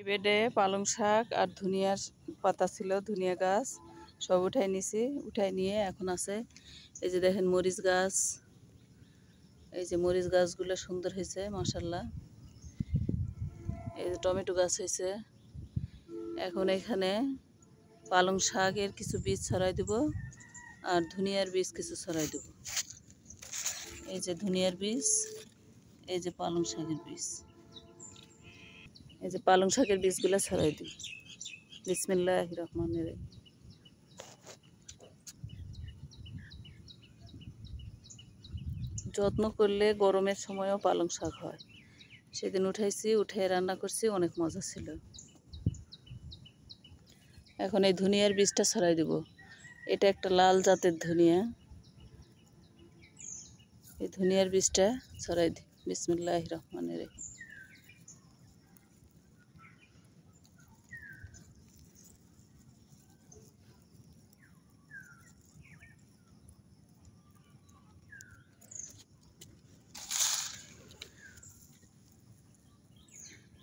এই বেডে পালং শাক আর ধনিয়ার পাতা ছিল, ধনিয়া গাছ সব উঠাই নিছি। উঠাই নিয়ে এখন আছে এই যে দেখেন মরিচ গাছ, এই যে মরিচ গাছগুলো সুন্দর হয়েছে মাশাআল্লাহ। এই যে টমেটো গাছ হয়েছে। এখন এখানে পালং শাকের কিছু বীজ ছড়াই দেব আর ধনিয়ার বীজ কিছু ছড়াই দেব। এই যে ধনিয়ার বীজ, এই যে পালং শাকের বীজ, এই যে পালং শাকের বীজগুলো ছড়াই দিই। বিসমিল্লাহির রহমানির রহিম। যত্ন করলে গরমের সময়ও পালং শাক হয়। সেদিন উঠাইছি, উঠে রান্না করছি, অনেক মজা ছিল। এখন এই ধনিয়ার বীজটা ছড়াই দেব। এটা একটা লাল জাতের ধনিয়া। এই ধনিয়ার বীজটা ছড়াই দিই। বিসমিল্লাহির রহমানির রহিম।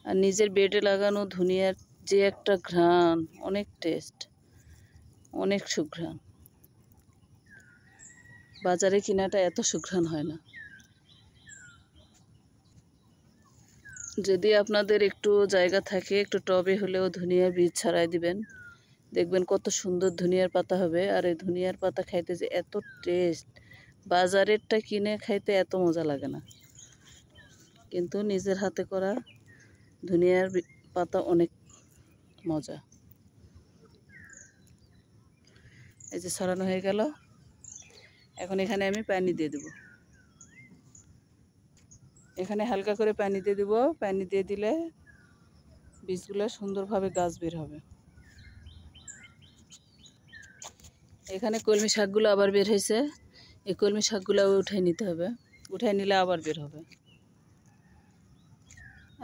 আর নিজের বেডে লাগানো ধনিয়ার যে একটা ঘ্রাণ, অনেক টেস্ট, অনেক সুঘ্রাণ। বাজারে কিনাটা এত সুঘ্রাণ হয় না। যদি আপনাদের একটু জায়গা থাকে, একটু টবে হলেও ধনিয়ার বীজ ছড়াই দিবেন, দেখবেন কত সুন্দর ধনিয়ার পাতা হবে। আর এই ধনিয়ার পাতা খাইতে যে এত টেস্ট, বাজারেরটা কিনে খাইতে এত মজা লাগে না, কিন্তু নিজের হাতে করা ধনিয়ার পাতা অনেক মজা। এই যে ছড়ানো হয়ে গেল। এখন এখানে আমি পানি দিয়ে দেব। এখানে হালকা করে পানি দিয়ে দেব। পানি দিয়ে দিলে বীজগুলো সুন্দরভাবে গাছ বের হবে। এখানে কলমি শাকগুলো আবার বের হয়েছে। এই কলমি শাকগুলো উঠাই নিতে হবে, উঠাই নিলে আবার বের হবে।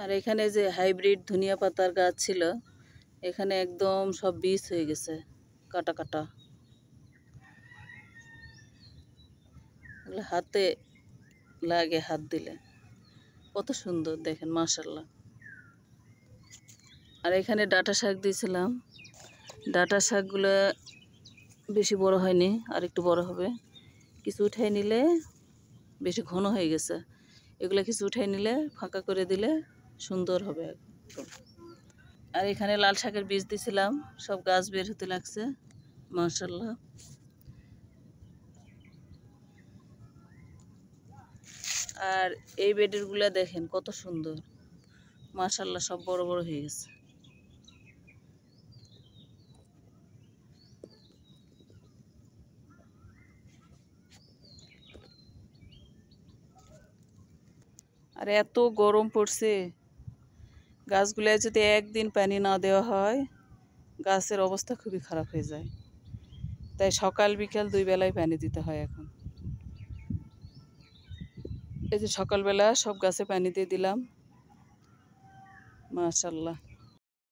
আর এখানে যে হাইব্রিড ধনিয়া পাতার গাছ ছিল, এখানে একদম সব বীজ হয়ে গেছে, কাটা কাটা। এগুলো হাতে লাগে, হাত দিলে কত সুন্দর দেখেন মাশাআল্লাহ। আর এখানে ডাঁটা শাক দিয়েছিলাম। ডাঁটা শাকগুলো বেশি বড় হয়নি, আর একটু বড় হবে। কিছু উঠাই নিলে বেশি ঘন হয়ে গেছে, এগুলো কিছু উঠাই নিলে ফাঁকা করে দিলে সুন্দর হবে একদম। আর এখানে লাল শাকের বীজ দিয়েছিলাম, সব গাছ বের হতে লাগছে মাশাআল্লাহ। আর এই বেডেরগুলো দেখেন কত সুন্দর মাশাআল্লাহ, সব বড় বড় হয়ে গেছে। আর এত গরম পড়ছে, গাছগুলায় যদি একদিন পানি না দেওয়া হয়, গাছের অবস্থা খুবই খারাপ হয়ে যায়। তাই সকাল বিকাল দুই বেলায় পানি দিতে হয় এখন। এই যে সকালবেলা সব গাছে পানি দিয়ে দিলাম মাশাআল্লাহ।